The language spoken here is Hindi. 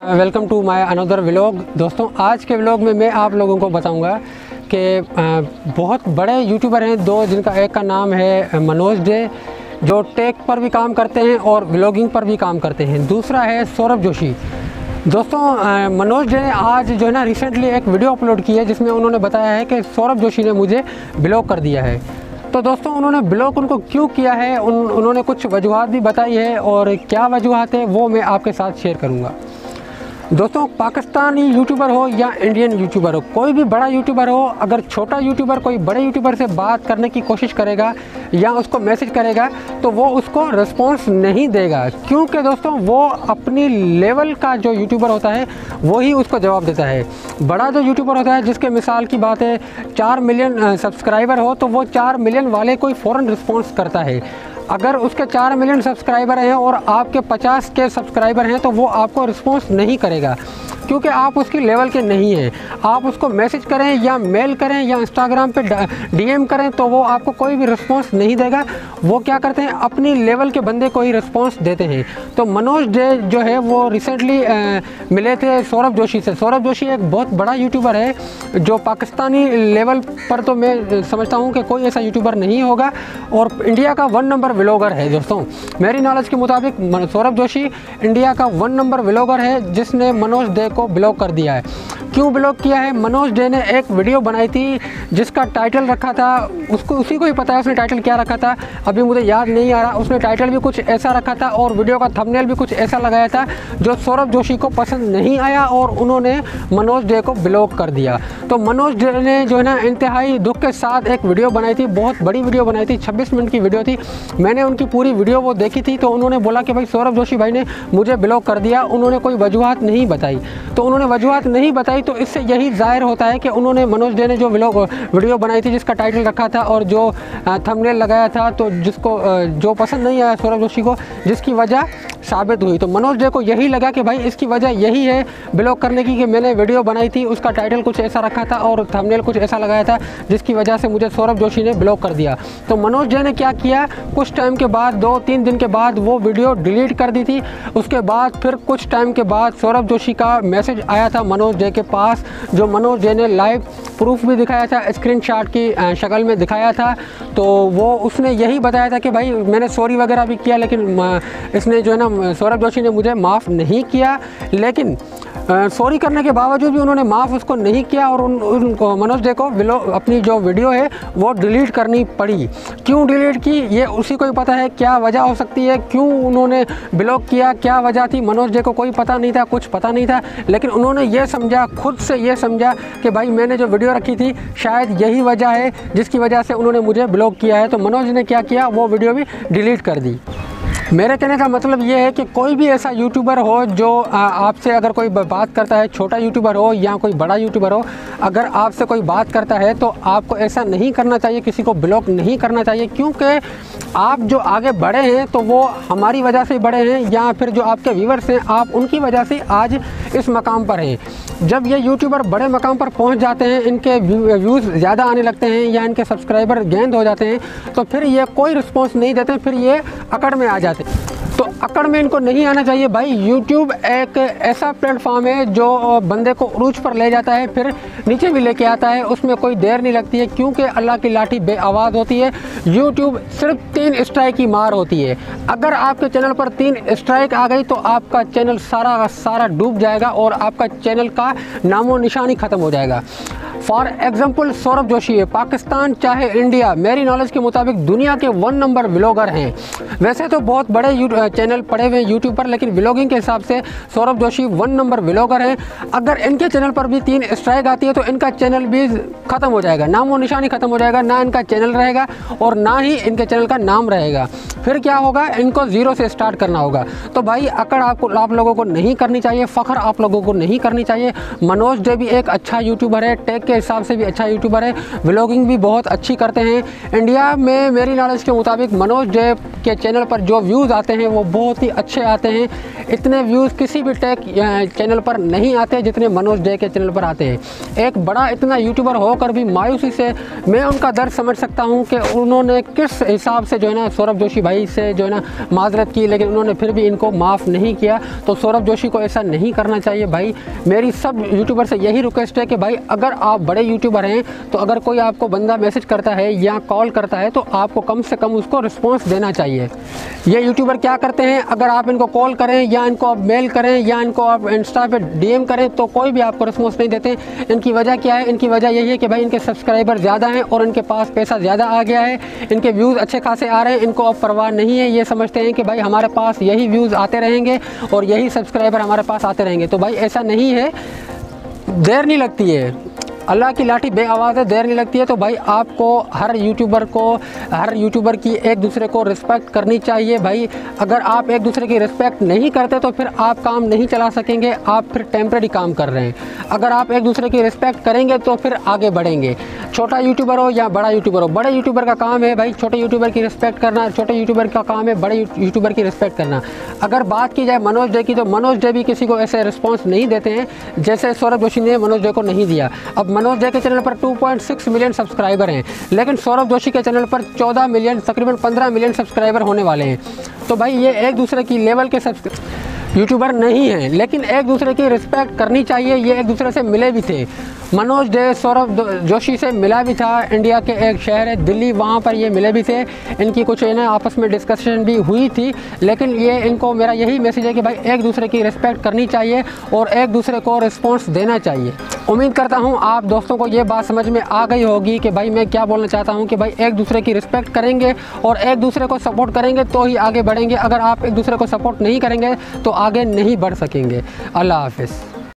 Welcome to my another vlog. दोस्तों, आज के व्लॉग में मैं आप लोगों को बताऊंगा कि बहुत बड़े यूट्यूबर हैं दो, जिनका एक का नाम है मनोज डे, जो टेक पर भी काम करते हैं और व्लॉगिंग पर भी काम करते हैं। दूसरा है सौरभ जोशी। दोस्तों, मनोज डे ने आज जो है ना रिसेंटली एक वीडियो अपलोड की है, जिसमें उन्होंने बताया है कि सौरभ जोशी ने मुझे ब्लॉक कर दिया है। तो दोस्तों, उन्होंने ब्लॉक उनको क्यों किया है, उन्होंने कुछ वजूहात भी बताई है, और क्या वजूहात है वो मैं आपके साथ शेयर करूँगा। दोस्तों, पाकिस्तानी यूट्यूबर हो या इंडियन यूट्यूबर हो, कोई भी बड़ा यूट्यूबर हो, अगर छोटा यूट्यूबर कोई बड़े यूट्यूबर से बात करने की कोशिश करेगा या उसको मैसेज करेगा तो वो उसको रिस्पॉन्स नहीं देगा, क्योंकि दोस्तों वो अपनी लेवल का जो यूट्यूबर होता है वही उसको जवाब देता है। बड़ा जो यूट्यूबर होता है, जिसके मिसाल की बात है 4 मिलियन सब्सक्राइबर हो, तो वो 4 मिलियन वाले कोई फ़ौरन रिस्पॉन्स करता है। अगर उसके 4 मिलियन सब्सक्राइबर हैं और आपके 50 के सब्सक्राइबर हैं, तो वो आपको रिस्पॉन्स नहीं करेगा, क्योंकि आप उसकी लेवल के नहीं हैं। आप उसको मैसेज करें या मेल करें या इंस्टाग्राम पे डीएम करें तो वो आपको कोई भी रिस्पॉन्स नहीं देगा। वो क्या करते हैं, अपनी लेवल के बंदे को ही रिस्पॉन्स देते हैं। तो मनोज डे जो है वो रिसेंटली मिले थे सौरभ जोशी से। सौरभ जोशी एक बहुत बड़ा यूट्यूबर है, जो पाकिस्तानी लेवल पर तो मैं समझता हूँ कि कोई ऐसा यूट्यूबर नहीं होगा, और इंडिया का 1 नंबर व्लॉगर है। दोस्तों, मेरी नॉलेज के मुताबिक सौरभ जोशी इंडिया का 1 नंबर व्लॉगर है, जिसने मनोज डे को ब्लॉक कर दिया है। क्यों ब्लॉक किया है? मनोज डे ने एक वीडियो बनाई थी जिसका टाइटल रखा था, उसको उसी को ही पता है उसने टाइटल क्या रखा था, अभी मुझे याद नहीं आ रहा। उसने टाइटल भी कुछ ऐसा रखा था और वीडियो का थंबनेल भी कुछ ऐसा लगाया था जो सौरभ जोशी को पसंद नहीं आया, और उन्होंने मनोज डे को ब्लॉक कर दिया। तो मनोज डे ने जो है ना इंतहाई दुख के साथ एक वीडियो बनाई थी, बहुत बड़ी वीडियो बनाई थी, 26 मिनट की वीडियो थी। मैंने उनकी पूरी वीडियो वो देखी थी। तो उन्होंने बोला कि भाई सौरभ जोशी भाई ने मुझे ब्लॉक कर दिया, उन्होंने कोई वजूहात नहीं बताई। तो उन्होंने वजूहात नहीं बताई, तो इससे यही जाहिर होता है कि उन्होंने मनोज डे ने जो वीडियो बनाई थी, जिसका टाइटल रखा था और जो थंबनेल लगाया था, तो जिसको जो पसंद नहीं आया सौरभ जोशी को, जिसकी वजह साबित हुई। तो मनोज डे को यही लगा कि भाई इसकी वजह यही है ब्लॉक करने की, कि मैंने वीडियो बनाई थी, उसका टाइटल कुछ ऐसा रखा था और थंबनेल कुछ ऐसा लगाया था, जिसकी वजह से मुझे सौरभ जोशी ने ब्लॉक कर दिया। तो मनोज डे ने क्या किया, कुछ टाइम के बाद 2-3 दिन के बाद वो वीडियो डिलीट कर दी थी। उसके बाद फिर कुछ टाइम के बाद सौरभ जोशी का मैसेज आया था मनोज डे के पास, जो मनोज डे ने लाइव प्रूफ भी दिखाया था, स्क्रीनशॉट की शक्ल में दिखाया था। तो वो उसने यही बताया था कि भाई मैंने सॉरी वगैरह भी किया, लेकिन इसने जो है ना सौरभ जोशी ने मुझे माफ़ नहीं किया। लेकिन सॉरी करने के बावजूद भी उन्होंने माफ़ उसको नहीं किया, और उनको मनोज डे को अपनी जो वीडियो है वो डिलीट करनी पड़ी। क्यों डिलीट की ये उसी को ही पता है, क्या वजह हो सकती है, क्यों उन्होंने ब्लॉक किया, क्या वजह थी। मनोज डे को कोई पता नहीं था, कुछ पता नहीं था, लेकिन उन्होंने ये समझा, खुद से ये समझा कि भाई मैंने जो वीडियो रखी थी शायद यही वजह है जिसकी वजह से उन्होंने मुझे ब्लॉक किया है। तो मनोज ने क्या किया, वो वीडियो भी डिलीट कर दी। मेरे कहने का मतलब ये है कि कोई भी ऐसा यूट्यूबर हो जो आपसे अगर कोई बात करता है, छोटा यूट्यूबर हो या कोई बड़ा यूट्यूबर हो, अगर आपसे कोई बात करता है तो आपको ऐसा नहीं करना चाहिए, किसी को ब्लॉक नहीं करना चाहिए, क्योंकि आप जो आगे बढ़े हैं तो वो हमारी वजह से बढ़े हैं, या फिर जो आपके व्यूवर्स हैं आप उनकी वजह से आज इस मकाम पर हैं। जब ये यूट्यूबर बड़े मकाम पर पहुंच जाते हैं, इनके व्यूज़ ज़्यादा आने लगते हैं या इनके सब्सक्राइबर गेंद हो जाते हैं, तो फिर ये कोई रिस्पॉन्स नहीं देते, फिर ये अकड़ में आ जाते हैं। तो अकड़ में इनको नहीं आना चाहिए भाई। यूट्यूब एक ऐसा प्लेटफॉर्म है जो बंदे को उरूज पर ले जाता है, फिर नीचे भी लेके आता है, उसमें कोई देर नहीं लगती है, क्योंकि अल्लाह की लाठी बेआवाज़ होती है। यूट्यूब सिर्फ 3 स्ट्राइक की मार होती है। अगर आपके चैनल पर 3 स्ट्राइक आ गई तो आपका चैनल सारा का सारा डूब जाएगा और आपका चैनल का नामो निशान ही ख़त्म हो जाएगा। फॉर एग्जाम्पल सौरभ जोशी है, पाकिस्तान चाहे इंडिया, मेरी नॉलेज के मुताबिक दुनिया के 1 नंबर व्लॉगर हैं। वैसे तो बहुत बड़े चैनल पड़े हुए हैं यूट्यूब पर, लेकिन व्लॉगिंग के हिसाब से सौरभ जोशी 1 नंबर व्लॉगर हैं। अगर इनके चैनल पर भी 3 स्ट्राइक आती है तो इनका चैनल भी ख़त्म हो जाएगा, नामो निशान ही ख़त्म हो जाएगा, ना इनका चैनल रहेगा और ना ही इनके चैनल का नाम रहेगा। फिर क्या होगा, इनको 0 से स्टार्ट करना होगा। तो भाई अकड़ आप लोगों को नहीं करनी चाहिए, फ़ख्र आप लोगों को नहीं करनी चाहिए। मनोज डे भी एक अच्छा यूट्यूबर है, टेक के हिसाब से भी अच्छा यूट्यूबर है, व्लॉगिंग भी बहुत अच्छी करते हैं। इंडिया में मेरी नॉलेज के मुताबिक मनोज डे के चैनल पर जो व्यूज़ आते हैं वो बहुत ही अच्छे आते हैं। इतने व्यूज़ किसी भी टेक चैनल पर नहीं आते जितने मनोज डे के चैनल पर आते हैं। एक बड़ा इतना यूट्यूबर होकर भी मायूसी से मैं उनका दर्द समझ सकता हूं कि उन्होंने किस हिसाब से जो है ना सौरभ जोशी भाई से जो है ना माजरत की, लेकिन उन्होंने फिर भी इनको माफ़ नहीं किया। तो सौरभ जोशी को ऐसा नहीं करना चाहिए भाई। मेरी सब यूट्यूबर से यही रिक्वेस्ट है कि भाई अगर आप बड़े यूट्यूबर हैं तो अगर कोई आपको बंदा मैसेज करता है या कॉल करता है तो आपको कम से कम उसको रिस्पॉन्स देना चाहिए। ये यूट्यूबर क्या करते हैं, अगर आप इनको कॉल करें या इनको आप मेल करें या इनको आप इंस्टा पे डीएम करें तो कोई भी आपको रिस्पॉन्स नहीं देते। इनकी वजह क्या है? इनकी वजह यही है कि भाई इनके सब्सक्राइबर ज़्यादा हैं और इनके पास पैसा ज़्यादा आ गया है, इनके व्यूज़ अच्छे खासे आ रहे हैं। इनको अब परवाह नहीं है, ये समझते हैं कि भाई हमारे पास यही व्यूज़ आते रहेंगे और यही सब्सक्राइबर हमारे पास आते रहेंगे। तो भाई ऐसा नहीं है, देर नहीं लगती है, अल्लाह की लाठी बे आवाज़ है, देर नहीं लगती है। तो भाई आपको हर यूट्यूबर की एक दूसरे को रिस्पेक्ट करनी चाहिए भाई। अगर आप एक दूसरे की रिस्पेक्ट नहीं करते तो फिर आप काम नहीं चला सकेंगे, आप फिर टेम्परेरी काम कर रहे हैं। अगर आप एक दूसरे की रिस्पेक्ट करेंगे तो फिर आगे बढ़ेंगे। छोटा यूट्यूबर हो या बड़ा यूट्यूबर हो, बड़े यूट्यूबर का काम है भाई छोटे यूट्यूबर की रिस्पेक्ट करना, छोटे यूट्यूबर का काम है बड़े यूट्यूबर की रिस्पेक्ट करना। अगर बात की जाए मनोज डे की तो मनोज डे भी किसी को ऐसे रिस्पॉन्स नहीं देते हैं जैसे सौरभ जोशी ने मनोज डे को नहीं दिया। अब मनोज डे के चैनल पर 2.6 मिलियन सब्सक्राइबर हैं, लेकिन सौरभ जोशी के चैनल पर 14 मिलियन, तकरीबन 15 मिलियन सब्सक्राइबर होने वाले हैं। तो भाई ये एक दूसरे की लेवल के यूट्यूबर नहीं हैं, लेकिन एक दूसरे की रिस्पेक्ट करनी चाहिए। ये एक दूसरे से मिले भी थे, मनोज डे सौरभ जोशी से मिला भी था। इंडिया के एक शहर है दिल्ली, वहाँ पर ये मिले भी थे। इनकी कुछ इन्हें आपस में डिस्कशन भी हुई थी, लेकिन ये इनको मेरा यही मैसेज है कि भाई एक दूसरे की रिस्पेक्ट करनी चाहिए और एक दूसरे को रिस्पॉन्स देना चाहिए। उम्मीद करता हूँ आप दोस्तों को ये बात समझ में आ गई होगी कि भाई मैं क्या बोलना चाहता हूँ कि भाई एक दूसरे की रिस्पेक्ट करेंगे और एक दूसरे को सपोर्ट करेंगे तो ही आगे बढ़ेंगे। अगर आप एक दूसरे को सपोर्ट नहीं करेंगे तो आगे नहीं बढ़ सकेंगे। अल्लाह हाफ़िज़।